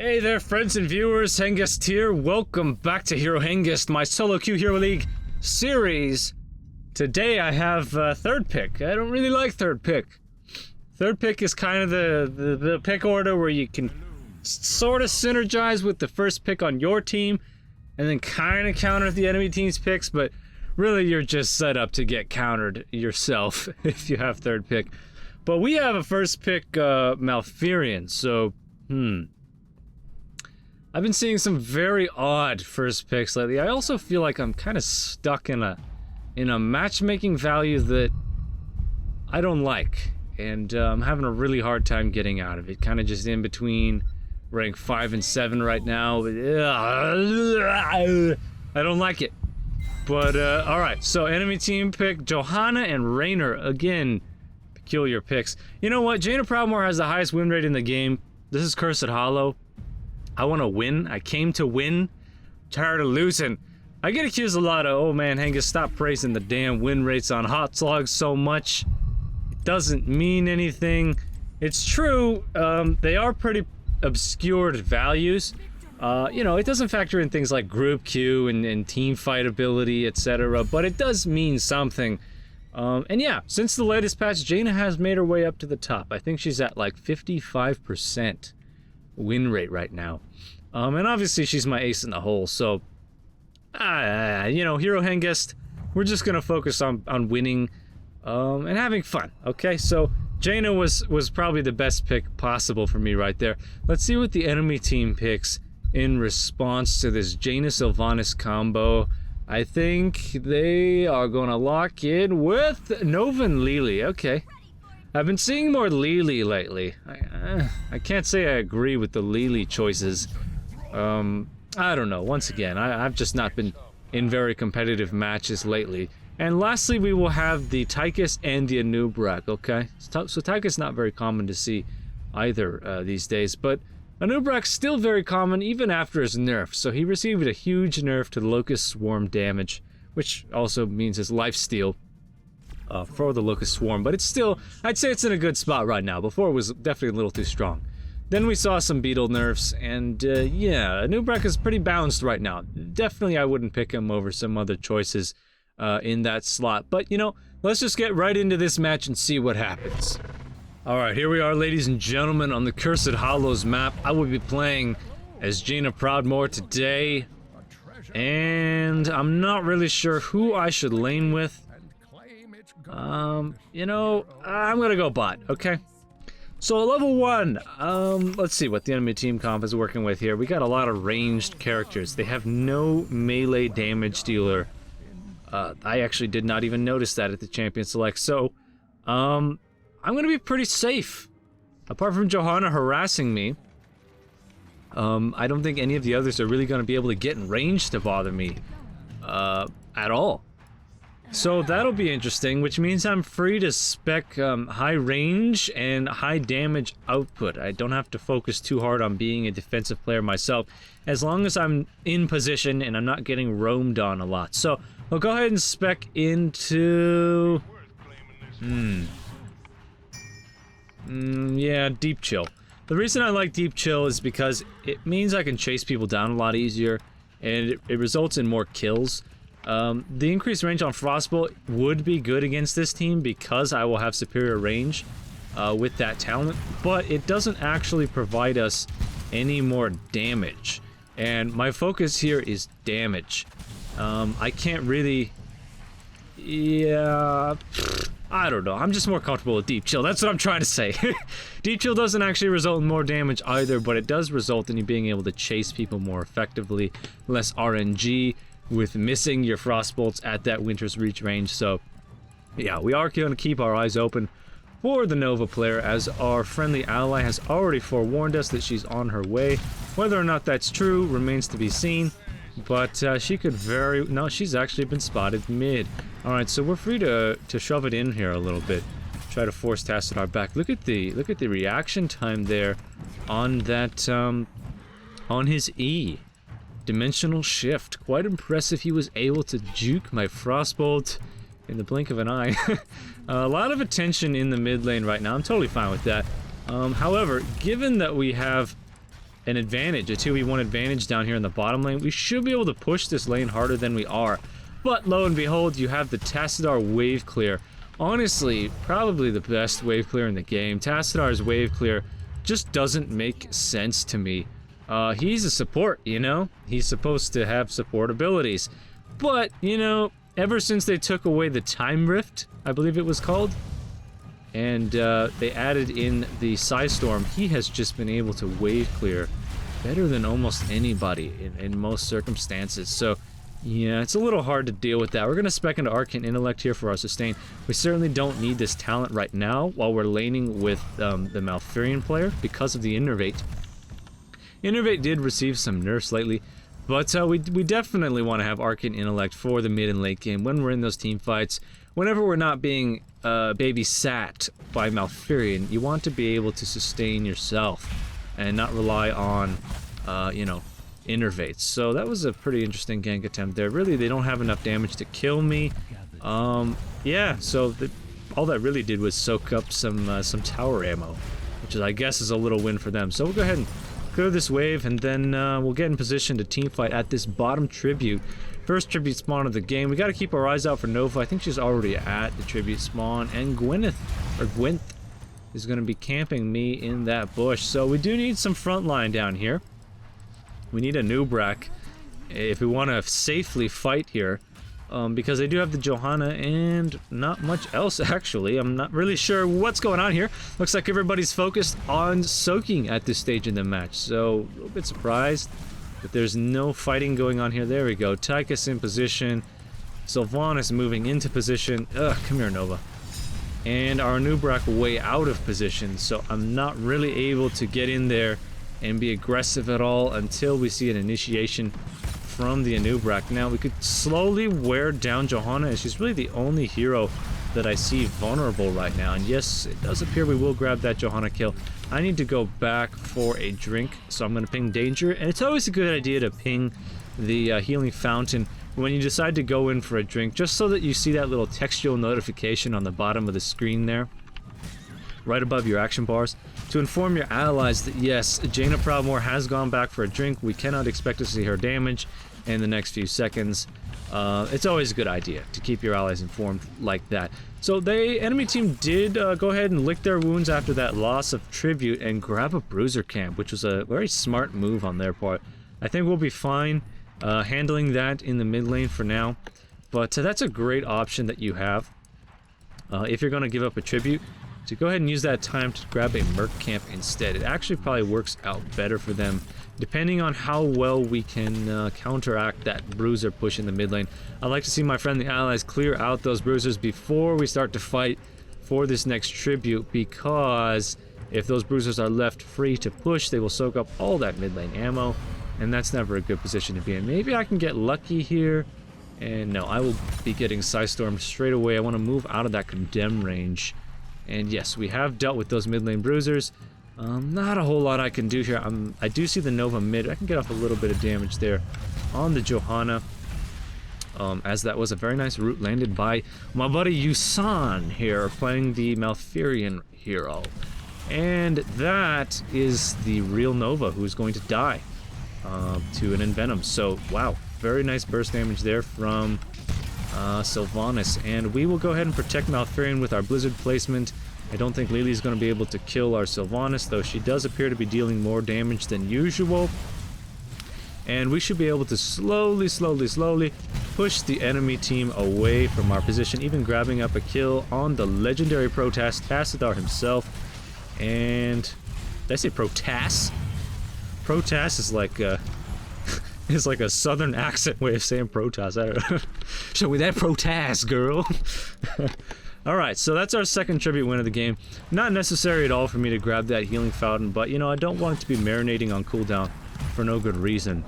Hey there, friends and viewers, Hengest here. Welcome back to Hero Hengest, my solo queue Hero League series. Today I have third pick. I don't really like third pick. Third pick is kind of the pick order where you can sort of synergize with the first pick on your team and then kind of counter the enemy team's picks, but really you're just set up to get countered yourself if you have third pick. But we have a first pick Malfurion, so I've been seeing some very odd first picks lately. I also feel like I'm kind of stuck in a matchmaking value that I don't like, and I'm having a really hard time getting out of it. Kind of just in between rank 5 and 7 right now. I don't like it. But alright, so enemy team pick Johanna and Rainer. Again, peculiar picks. You know what? Jaina Proudmoore has the highest win rate in the game. This is Cursed Hollow. I want to win. I came to win. Tired of losing. I get accused a lot of, oh man, Hengest, stop praising the damn win rates on hot slogs so much. It doesn't mean anything. It's true, they are pretty obscured values. You know, it doesn't factor in things like group queue and team fight ability, etc., but it does mean something. And yeah, since the latest patch, Jaina has made her way up to the top. I think she's at like 55% win rate right now. And obviously she's my ace in the hole, so you know, Hero Hengest, we're just gonna focus on winning and having fun. Okay, so Jaina was probably the best pick possible for me right there. Let's see what the enemy team picks in response to this Jaina Sylvanas combo. I think they are gonna lock in with Nova and Lily. Okay, I've been seeing more Lily lately. I can't say I agree with the Lily choices. I don't know. Once again, I've just not been in very competitive matches lately. And lastly, we will have the Tychus and the Anubrak, okay? So Tychus not very common to see either these days, but Anubrak's still very common even after his nerf. So he received a huge nerf to the Locust Swarm damage, which also means his lifesteal for the Locust Swarm, but it's still, I'd say it's in a good spot right now. Before it was definitely a little too strong. Then we saw some beetle nerfs, and yeah, Anubrak is pretty balanced right now. Definitely I wouldn't pick him over some other choices in that slot. But, you know, let's just get right into this match and see what happens. Alright, here we are, ladies and gentlemen, on the Cursed Hollows map. I will be playing as Jaina Proudmoore today, and I'm not really sure who I should lane with. You know, I'm gonna go bot, okay? So level 1, let's see what the enemy team comp is working with here. We got a lot of ranged characters. They have no melee damage dealer. I actually did not even notice that at the champion select. So, I'm gonna be pretty safe. Apart from Johanna harassing me, I don't think any of the others are really gonna be able to get in range to bother me, at all. So that'll be interesting, which means I'm free to spec high range and high damage output. I don't have to focus too hard on being a defensive player myself, as long as I'm in position and I'm not getting roamed on a lot. So we'll go ahead and spec into... yeah, Deep Chill. The reason I like Deep Chill is because it means I can chase people down a lot easier, and it results in more kills. The increased range on Frostbolt would be good against this team because I will have superior range with that talent, but it doesn't actually provide us any more damage. And my focus here is damage. I can't really... yeah... I don't know. I'm just more comfortable with Deep Chill. That's what I'm trying to say. Deep Chill doesn't actually result in more damage either, but it does result in you being able to chase people more effectively, less RNG, with missing your Frostbolts at that Winter's Reach range. So yeah, we are going to keep our eyes open for the Nova player, as our friendly ally has already forewarned us that she's on her way. Whether or not that's true remains to be seen, but she could very... no, she's actually been spotted mid. Alright, so we're free to shove it in here a little bit. Try to force test it our back. Look at the reaction time there on that on his E. Dimensional shift. Quite impressive. He was able to juke my Frostbolt in the blink of an eye. A lot of attention in the mid lane right now. I'm totally fine with that. However, given that we have an advantage, a 2v1 advantage down here in the bottom lane. We should be able to push this lane harder than we are. But lo and behold, you have the Tassadar wave clear. Honestly, probably the best wave clear in the game. Tassadar's wave clear just doesn't make sense to me. He's a support, you know? He's supposed to have support abilities. But, you know, ever since they took away the Time Rift, I believe it was called, and they added in the Psystorm, he has just been able to wave clear better than almost anybody in most circumstances. So, yeah, it's a little hard to deal with that. We're going to spec into Arcane Intellect here for our sustain. We certainly don't need this talent right now while we're laning with the Malfurion player because of the Innervate. Innervate did receive some nerfs lately, but we definitely want to have Arcane Intellect for the mid and late game when we're in those team fights. Whenever we're not being babysat by Malfurion, you want to be able to sustain yourself and not rely on, you know, Innervates. So that was a pretty interesting gank attempt there. Really, they don't have enough damage to kill me. Yeah, so all that really did was soak up some tower ammo, which is, I guess, is a little win for them. So we'll go ahead and clear this wave, and then we'll get in position to team fight at this bottom tribute. First tribute spawn of the game. We got to keep our eyes out for Nova. I think she's already at the tribute spawn, and Gwyneth is going to be camping me in that bush. So we do need some front line down here. We need a Nubrak if we want to safely fight here, because they do have the Johanna and not much else, actually. I'm not really sure what's going on here. Looks like everybody's focused on soaking at this stage in the match, so a little bit surprised that there's no fighting going on here. There we go. Tychus in position. Sylvanas moving into position. Ugh, come here, Nova. And our Nubrak way out of position, so I'm not really able to get in there and be aggressive at all until we see an initiation from the Anubrak. Now, we could slowly wear down Johanna, as she's really the only hero that I see vulnerable right now. And yes, it does appear we will grab that Johanna kill. I need to go back for a drink, so I'm going to ping Danger. And it's always a good idea to ping the healing fountain when you decide to go in for a drink, just so that you see that little textual notification on the bottom of the screen there, right above your action bars, to inform your allies that yes, Jaina Proudmoore has gone back for a drink. We cannot expect to see her damage in the next few seconds. It's always a good idea to keep your allies informed like that. So the enemy team did go ahead and lick their wounds after that loss of tribute and grab a bruiser camp, which was a very smart move on their part. I think we'll be fine handling that in the mid lane for now, but that's a great option that you have if you're going to give up a tribute, to go ahead and use that time to grab a Merc camp instead. It actually probably works out better for them, depending on how well we can counteract that bruiser push in the mid lane. I'd like to see my friendly allies clear out those bruisers before we start to fight for this next tribute, because if those bruisers are left free to push, they will soak up all that mid lane ammo, and that's never a good position to be in. Maybe I can get lucky here, and no, I will be getting Psystorm straight away. I want to move out of that condemn range. And yes, we have dealt with those mid lane bruisers. Not a whole lot I can do here. I do see the Nova mid. I can get off a little bit of damage there on the Johanna, as that was a very nice root landed by my buddy Yusan here, playing the Malfurion hero. And that is the real Nova who's going to die to an Envenom. So, wow, very nice burst damage there from Sylvanas, and we will go ahead and protect Malfurion with our Blizzard placement. I don't think Lily's going to be able to kill our Sylvanas, though she does appear to be dealing more damage than usual. And we should be able to slowly push the enemy team away from our position, even grabbing up a kill on the legendary Protass, Tassadar himself. And did I say Protass? Protass is like it's like a southern accent way of saying Protoss. I don't know. Show me that Protoss, girl. Alright, so that's our second tribute win of the game. Not necessary at all for me to grab that healing fountain, but you know, I don't want it to be marinating on cooldown for no good reason.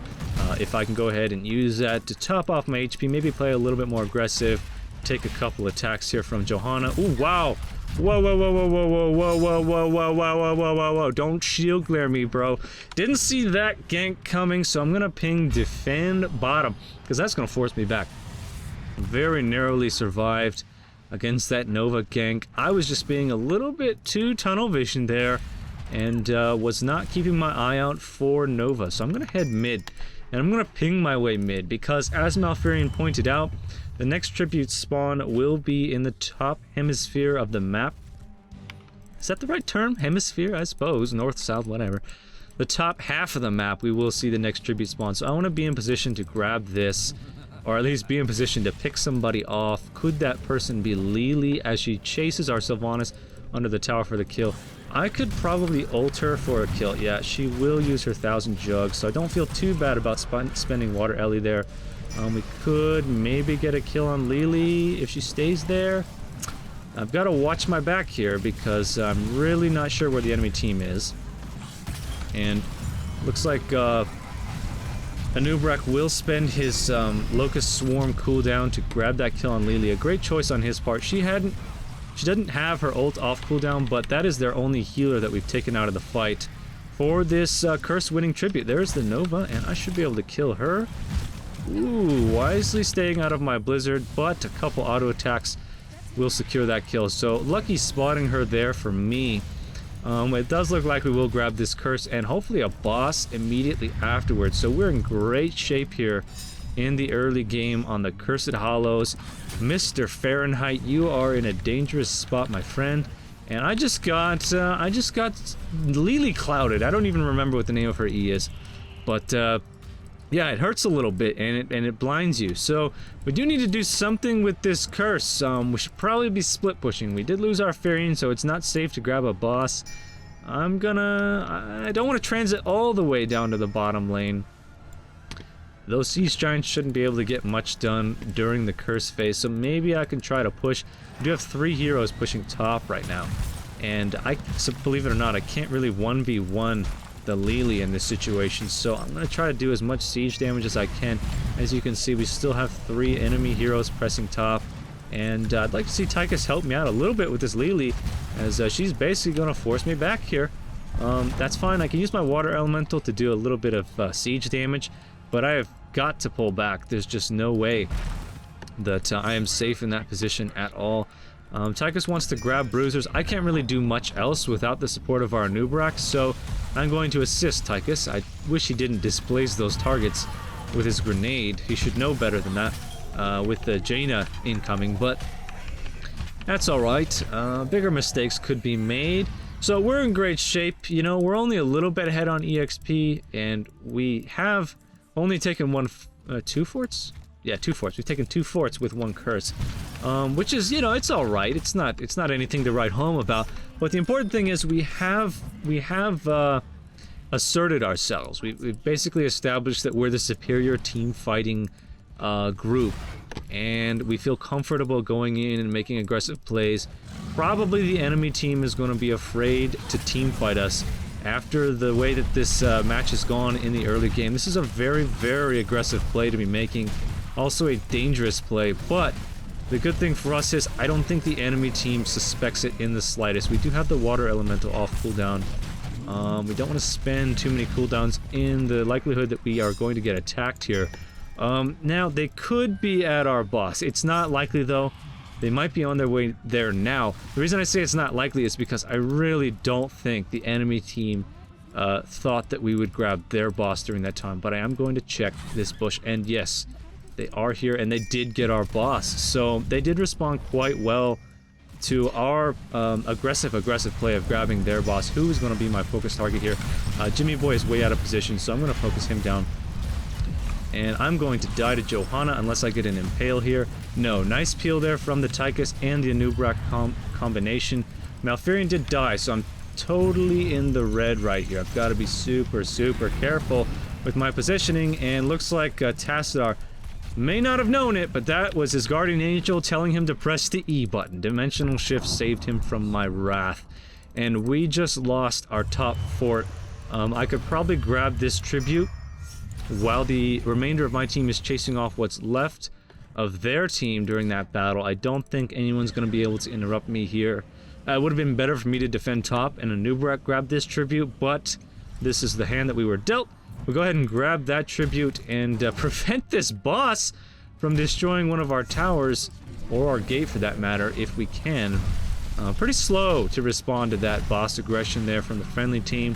If I can go ahead and use that to top off my HP, maybe play a little bit more aggressive, take a couple attacks here from Johanna. Ooh, wow! Whoa, whoa, whoa, whoa, whoa, whoa, whoa, whoa, whoa, whoa, whoa, whoa, whoa, whoa, don't shield glare me, bro. Didn't see that gank coming, so I'm gonna ping defend bottom, because that's gonna force me back. Very narrowly survived against that Nova gank. I was just being a little bit too tunnel vision there, and was not keeping my eye out for Nova. So I'm going to head mid, and I'm going to ping my way mid, because as Malfurion pointed out, the next tribute spawn will be in the top hemisphere of the map. Is that the right term? Hemisphere, I suppose. North, south, whatever. The top half of the map, we will see the next tribute spawn. So I want to be in position to grab this, or at least be in position to pick somebody off. Could that person be Lily as she chases our Sylvanas under the tower for the kill? I could probably ult her for a kill. Yeah, she will use her 1000 jugs, so I don't feel too bad about spending Water Ellie there. We could maybe get a kill on Lily if she stays there. I've got to watch my back here because I'm really not sure where the enemy team is. And looks like Anub'arak will spend his Locust Swarm cooldown to grab that kill on Lily. A great choice on his part. She doesn't have her ult off cooldown, but that is their only healer that we've taken out of the fight for this curse winning tribute. There's the Nova, and I should be able to kill her. Ooh, wisely staying out of my blizzard, but a couple auto attacks will secure that kill. So lucky spotting her there for me. It does look like we will grab this curse and hopefully a boss immediately afterwards. So we're in great shape here in the early game on the Cursed Hollows. Mr. Fahrenheit, you are in a dangerous spot, my friend. And I just got Lily clouded. I don't even remember what the name of her E is, but yeah, it hurts a little bit, and it blinds you. So we do need to do something with this curse. We should probably be split pushing. We did lose our Farian, so it's not safe to grab a boss. I don't want to transit all the way down to the bottom lane. Those Siege Giants shouldn't be able to get much done during the curse phase, so maybe I can try to push. We do have 3 heroes pushing top right now, and so believe it or not, I can't really 1v1 the Lily in this situation, so I'm going to try to do as much siege damage as I can. As you can see, we still have 3 enemy heroes pressing top, and I'd like to see Tychus help me out a little bit with this Lily, as she's basically going to force me back here. That's fine. I can use my water elemental to do a little bit of siege damage, but I have got to pull back. There's just no way that I am safe in that position at all. Tychus wants to grab bruisers. I can't really do much else without the support of our Anub'arak, so I'm going to assist Tychus. I wish he didn't displace those targets with his grenade. He should know better than that with the Jaina incoming, but that's alright. Bigger mistakes could be made. So we're in great shape. You know, we're only a little bit ahead on EXP, and we have only taken 2 forts? Yeah, 2 forts. We've taken 2 forts with 1 curse, which is, you know, it's all right. It's not anything to write home about. But the important thing is we have asserted ourselves. We've basically established that we're the superior team fighting group, and we feel comfortable going in and making aggressive plays. Probably the enemy team is going to be afraid to team fight us after the way that this match has gone in the early game. This is a very, very aggressive play to be making. Also a dangerous play, but the good thing for us is I don't think the enemy team suspects it in the slightest. We do have the water elemental off cooldown. We don't want to spend too many cooldowns in the likelihood that we are going to get attacked here. Now, they could be at our boss. It's not likely, though. They might be on their way there now. The reason I say it's not likely is because I really don't think the enemy team thought that we would grab their boss during that time. But I am going to check this bush, and yes, they are here, and they did get our boss. So they did respond quite well to our aggressive play of grabbing their boss, who is going to be my focus target here. Jimmy Boy is way out of position, so I'm going to focus him down. And I'm going to die to Johanna unless I get an impale here. No, nice peel there from the Tychus and the Anub'arak combination. Malfurion did die, so I'm totally in the red right here. I've got to be super, super careful with my positioning, and looks like Tassadar may not have known it, but that was his guardian angel telling him to press the E button. Dimensional shift saved him from my wrath. And we just lost our top fort. I could probably grab this tribute while the remainder of my team is chasing off what's left of their team during that battle. I don't think anyone's going to be able to interrupt me here. It would have been better for me to defend top and Anub'arak grab this tribute, but this is the hand that we were dealt. We'll go ahead and grab that tribute and prevent this boss from destroying one of our towers, or our gate for that matter, if we can. Pretty slow to respond to that boss aggression there from the friendly team.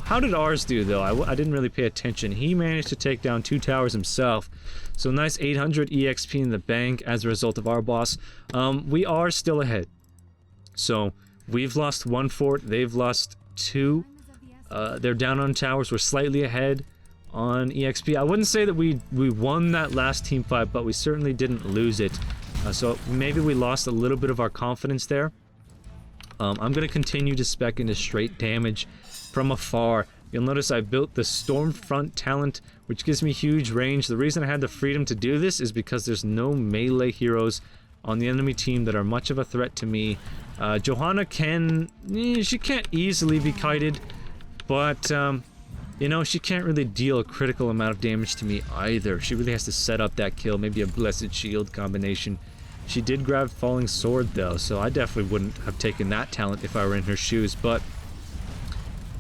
How did ours do, though? I didn't really pay attention. He managed to take down 2 towers himself. So nice 800 EXP in the bank as a result of our boss. We are still ahead. So we've lost 1 fort. They've lost 2. They're down on towers. We're slightly ahead on EXP. I wouldn't say that we won that last team fight, but we certainly didn't lose it. So maybe we lost a little bit of our confidence there. I'm going to continue to spec into straight damage from afar. You'll notice I built the Stormfront talent, which gives me huge range. The reason I had the freedom to do this is because there's no melee heroes on the enemy team that are much of a threat to me. Johanna she can't easily be kited, but you know, she can't really deal a critical amount of damage to me either. She really has to set up that kill, maybe a Blessed Shield combination. She did grab Falling Sword though, so I definitely wouldn't have taken that talent if I were in her shoes, but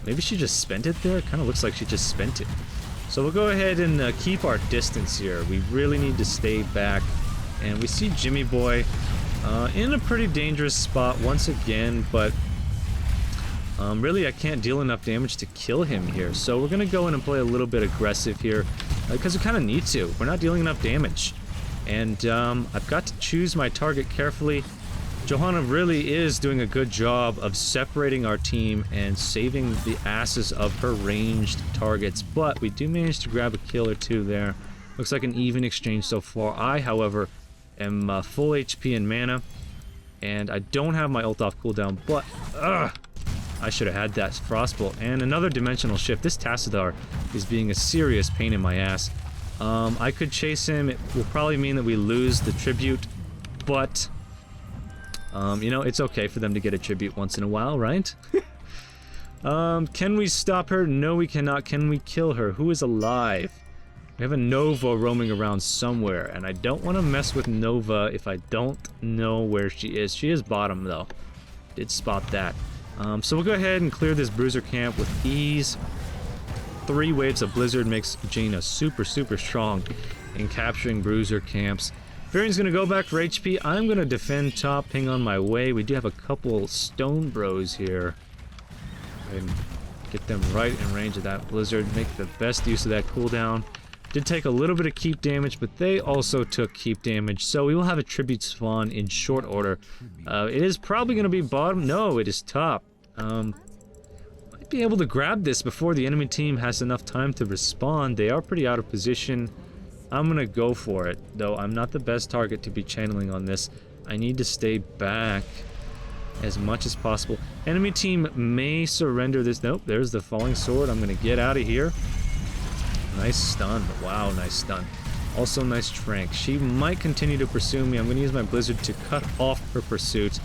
maybe she just spent it there? It kind of looks like she just spent it. So we'll go ahead and keep our distance here. We really need to stay back. And we see Jimmy Boy in a pretty dangerous spot once again, but really I can't deal enough damage to kill him here. So we're going to go in and play a little bit aggressive here because we kind of need to. We're not dealing enough damage. And I've got to choose my target carefully. Johanna really is doing a good job of separating our team and saving the asses of her ranged targets, but we do manage to grab a kill or 2 there. Looks like an even exchange so far. I, however, am full HP and mana, and I don't have my ult off cooldown, but I should have had that Frostbolt. And another dimensional shift. This Tassadar is being a serious pain in my ass. I could chase him. It will probably mean that we lose the tribute, but you know, it's okay for them to get a tribute once in a while, right? Can we stop her? No, we cannot. Can we kill her? Who is alive? We have a Nova roaming around somewhere, and I don't want to mess with Nova if I don't know where she is. She is bottom, though. Did spot that. So we'll go ahead and clear this Bruiser camp with ease. 3 waves of Blizzard makes Jaina super, super strong in capturing Bruiser camps. Varian's gonna go back for HP. I'm gonna defend top, ping on my way. We do have a couple Stone Bros here. And get them right in range of that Blizzard. Make the best use of that cooldown. Did take a little bit of keep damage, but they also took keep damage. So we will have a tribute spawn in short order. It is probably gonna be bottom. No, it is top. Might be able to grab this before the enemy team has enough time to respond. They are pretty out of position. I'm gonna go for it, though I'm not the best target to be channeling on this. I need to stay back as much as possible. Enemy team may surrender this. Nope, there's the Falling Sword. I'm gonna get out of here. Nice stun. Wow, nice stun. Also nice trank. She might continue to pursue me. I'm gonna use my Blizzard to cut off her pursuit.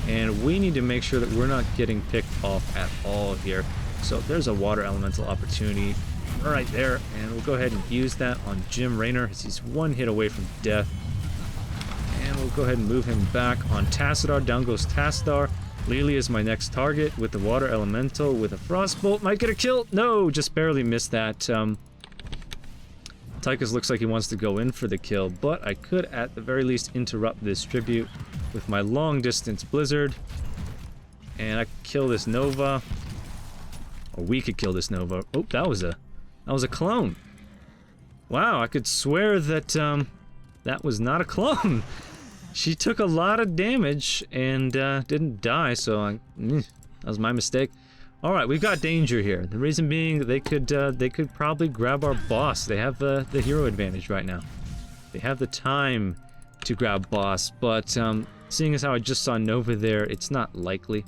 And we need to make sure that we're not getting picked off at all here. So there's a Water Elemental opportunity right there, and we'll go ahead and use that on Jim Raynor as he's 1 hit away from death. And we'll go ahead and move him back on Tassadar. Down goes Tassadar. Lily is my next target with the Water Elemental with a Frostbolt. Might get a kill. No, just barely missed that. Tychus looks like he wants to go in for the kill, but I could at the very least interrupt this tribute with my long distance Blizzard. And I could kill this Nova. Or we could kill this Nova. Oh, that was a clone. Wow, I could swear that that was not a clone. She took a lot of damage and didn't die, so that was my mistake. All right, we've got danger here. The reason being they could probably grab our boss. They have the hero advantage right now. They have the time to grab boss, but seeing as how I just saw Nova there, it's not likely.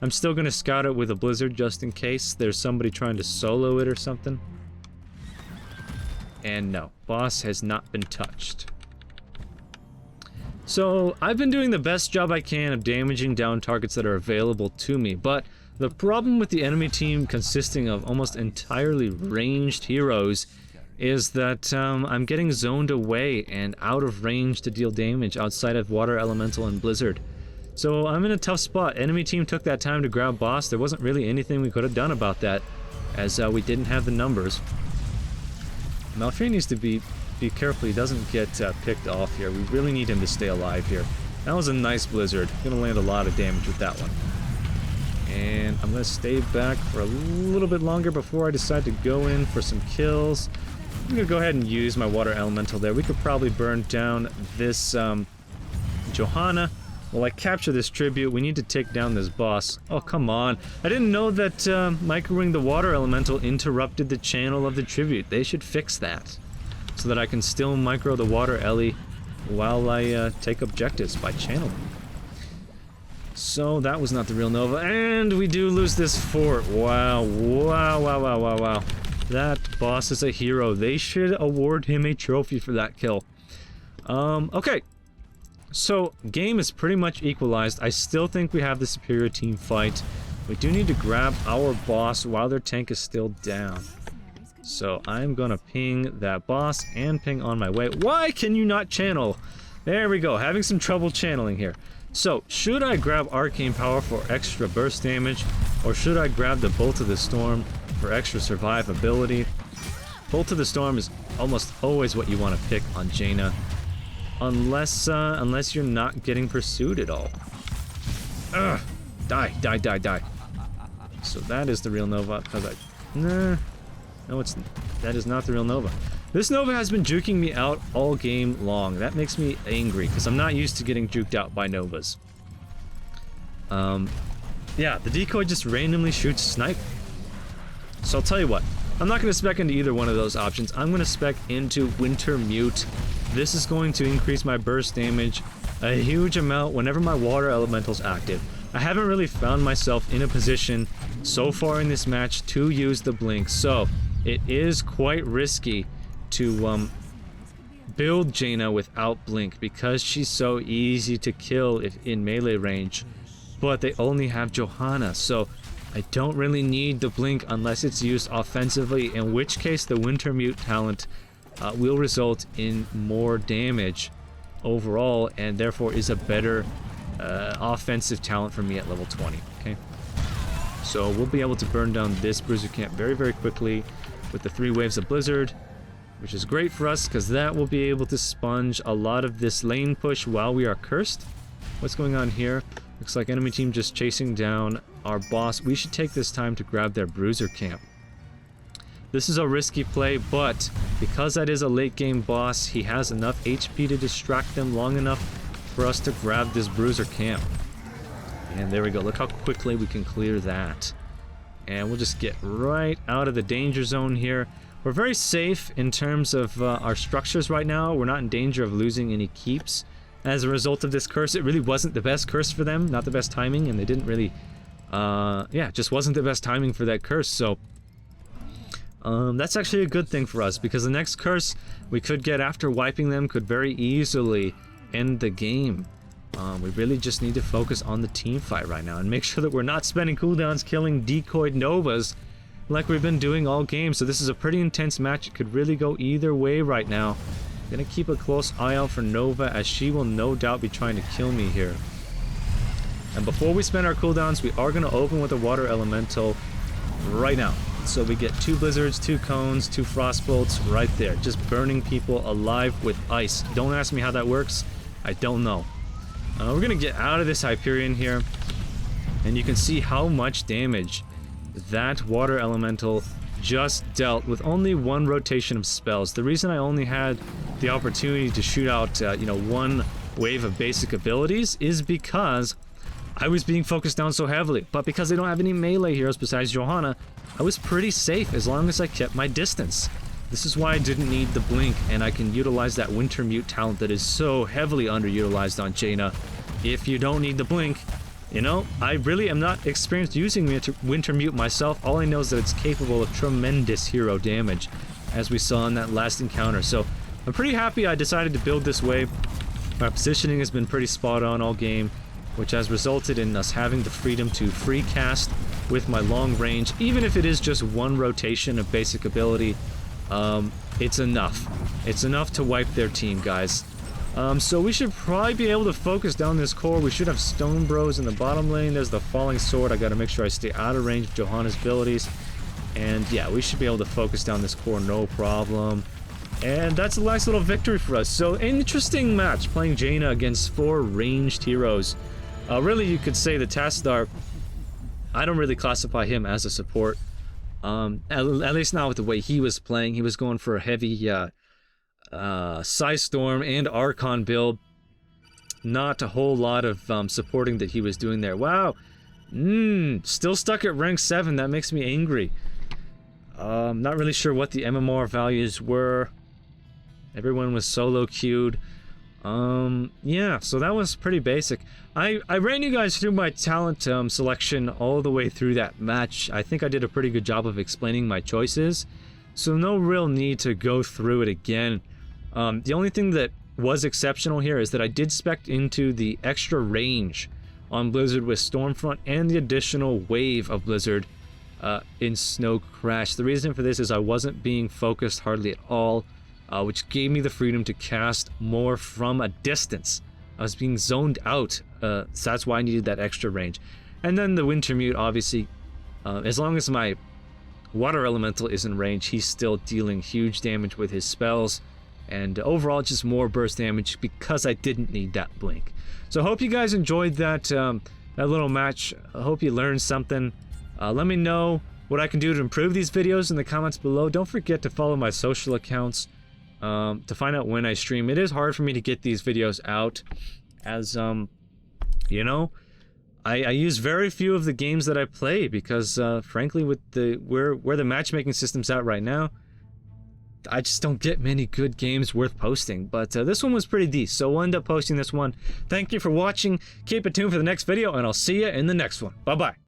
I'm still gonna scout it with a Blizzard just in case there's somebody trying to solo it or something. And no, boss has not been touched. So I've been doing the best job I can of damaging down targets that are available to me, but the problem with the enemy team consisting of almost entirely ranged heroes is that I'm getting zoned away and out of range to deal damage outside of Water Elemental and Blizzard. So I'm in a tough spot. Enemy team took that time to grab boss. There wasn't really anything we could have done about that, as we didn't have the numbers. Malfrey needs to be careful he doesn't get picked off here. We really need him to stay alive here. That was a nice blizzard. Gonna land a lot of damage with that one. And I'm gonna stay back for a little bit longer before I decide to go in for some kills. I'm gonna go ahead and use my water elemental there. We could probably burn down this Johanna. While I capture this tribute, we need to take down this boss. Oh, come on. I didn't know that microing the water elemental interrupted the channel of the tribute. They should fix that, so that I can still micro the water Ellie while I take objectives by channeling. So that was not the real Nova, and we do lose this fort. Wow, wow, wow, wow, wow, wow. That boss is a hero. They should award him a trophy for that kill. Okay. So, game is pretty much equalized. I still think we have the superior team fight. We do need to grab our boss while their tank is still down. So, I'm gonna ping that boss and ping on my way. Why can you not channel? There we go, having some trouble channeling here. So, should I grab Arcane Power for extra burst damage? Or should I grab the Bolt of the Storm for extra survivability? Bolt of the Storm is almost always what you want to pick on Jaina. Unless you're not getting pursued at all. Ugh! Die, die, die, die. So that is the real Nova, because nah. No, that is not the real Nova. This Nova has been juking me out all game long. That makes me angry, because I'm not used to getting juked out by Novas. Yeah, the decoy just randomly shoots snipe. So I'll tell you what. I'm not going to spec into either one of those options. I'm going to spec into Wintermute. This is going to increase my burst damage a huge amount whenever my water elemental's active. I haven't really found myself in a position so far in this match to use the blink, so it is quite risky to build Jaina without blink because she's so easy to kill if in melee range. But they only have Johanna, so I don't really need the blink unless it's used offensively, in which case the Wintermute talent will result in more damage overall, and therefore is a better offensive talent for me at level 20. Okay, so we'll be able to burn down this bruiser camp very, very quickly with the 3 waves of blizzard, which is great for us because that will be able to sponge a lot of this lane push while we are cursed. What's going on here? Looks like enemy team just chasing down our boss. We should take this time to grab their bruiser camp. This is a risky play, but because that is a late game boss, he has enough HP to distract them long enough for us to grab this bruiser camp. And there we go. Look how quickly we can clear that. And we'll just get right out of the danger zone here. We're very safe in terms of our structures right now. We're not in danger of losing any keeps as a result of this curse. It really wasn't the best curse for them, not the best timing, and they didn't really, yeah, just wasn't the best timing for that curse. So that's actually a good thing for us, because the next curse we could get after wiping them could very easily end the game. We really just need to focus on the team fight right now and make sure that we're not spending cooldowns killing decoyed Novas like we've been doing all game. So this is a pretty intense match. It could really go either way right now. I'm gonna keep a close eye out for Nova, as she will no doubt be trying to kill me here. And before we spend our cooldowns, we are gonna open with a water elemental right now. So we get 2 blizzards, 2 cones, 2 frost bolts right there, just burning people alive with ice. Don't ask me how that works. I don't know. We're gonna get out of this Hyperion here, and you can see how much damage that water elemental just dealt with only 1 rotation of spells. The reason I only had the opportunity to shoot out, you know, 1 wave of basic abilities is because I was being focused down so heavily. But because I don't have any melee heroes besides Johanna, I was pretty safe as long as I kept my distance. This is why I didn't need the blink, and I can utilize that Wintermute talent that is so heavily underutilized on Jaina. If you don't need the blink, you know, I really am not experienced using Wintermute myself. All I know is that it's capable of tremendous hero damage, as we saw in that last encounter. So I'm pretty happy I decided to build this way. My positioning has been pretty spot on all game, which has resulted in us having the freedom to free cast with my long range. Even if it is just 1 rotation of basic ability, it's enough. It's enough to wipe their team, guys. So we should probably be able to focus down this core. We should have Stone Bros in the bottom lane. There's the Falling Sword. I gotta make sure I stay out of range of Johanna's abilities. And yeah, we should be able to focus down this core, no problem. And that's a nice little victory for us. So, interesting match playing Jaina against 4 ranged heroes. Really, you could say the Tassadar, I don't really classify him as a support. At least not with the way he was playing. He was going for a heavy Storm and Archon build. Not a whole lot of supporting that he was doing there. Wow. Still stuck at rank 7. That makes me angry. Not really sure what the MMR values were. Everyone was solo queued. Yeah, so that was pretty basic. I ran you guys through my talent selection all the way through that match. I think I did a pretty good job of explaining my choices, so no real need to go through it again. The only thing that was exceptional here is that I did spec into the extra range on Blizzard with Stormfront and the additional wave of Blizzard in Snow Crash. The reason for this is I wasn't being focused hardly at all, which gave me the freedom to cast more from a distance. I was being zoned out, so that's why I needed that extra range. And then the Wintermute, obviously, as long as my Water Elemental is in range, he's still dealing huge damage with his spells, and overall just more burst damage because I didn't need that blink. So I hope you guys enjoyed that, that little match. I hope you learned something. Let me know what I can do to improve these videos in the comments below. Don't forget to follow my social accounts to find out when I stream. It is hard for me to get these videos out, as you know, I use very few of the games that I play because frankly, with the where the matchmaking system's at right now, I just don't get many good games worth posting. But this one was pretty decent, so we'll end up posting this one. Thank you for watching. Keep it tuned for the next video, and I'll see you in the next one. Bye bye.